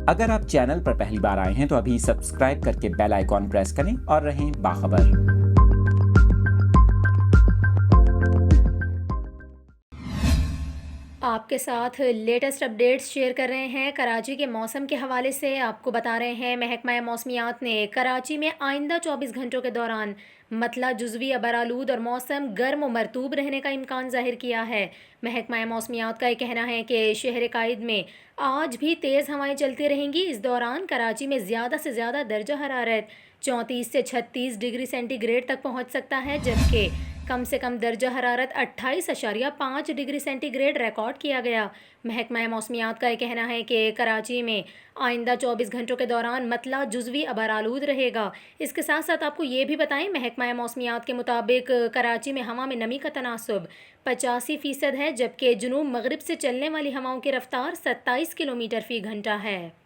अगर आप चैनल पर पहली बार आए हैं तो अभी सब्सक्राइब करके बेल आइकॉन प्रेस करें और रहें बाखबर। आपके साथ लेटेस्ट अपडेट्स शेयर कर रहे हैं। कराची के मौसम के हवाले से आपको बता रहे हैं, महकमा मौसमियात ने कराची में आइंदा 24 घंटों के दौरान मतला जुज़वी अबरालूद और मौसम गर्म व मरतूब रहने का इम्कान जाहिर किया है। महकमा मौसमियात का ये कहना है कि शहर कायद में आज भी तेज़ हवाएं चलती रहेंगी। इस दौरान कराची में ज़्यादा से ज़्यादा दर्जा हरारत 34 से 36 डिग्री सेंटीग्रेड तक पहुँच सकता है, जबकि कम से कम दर्जा हरारत 28.5 डिग्री सेंटीग्रेड रिकॉर्ड किया गया। महकमा मौसमियात का यह कहना है कि कराची में आइंदा 24 घंटों के दौरान मतला जुज़वी अबरालूद रहेगा। इसके साथ साथ आपको ये भी बताएं, महकमा मौसमियात के मुताबिक कराची में हवा में नमी का तनासुब 85% है, जबकि जुनूब मगरिब से चलने वाली हवाओं की रफ्तार 27 किलोमीटर फ़ी घंटा है।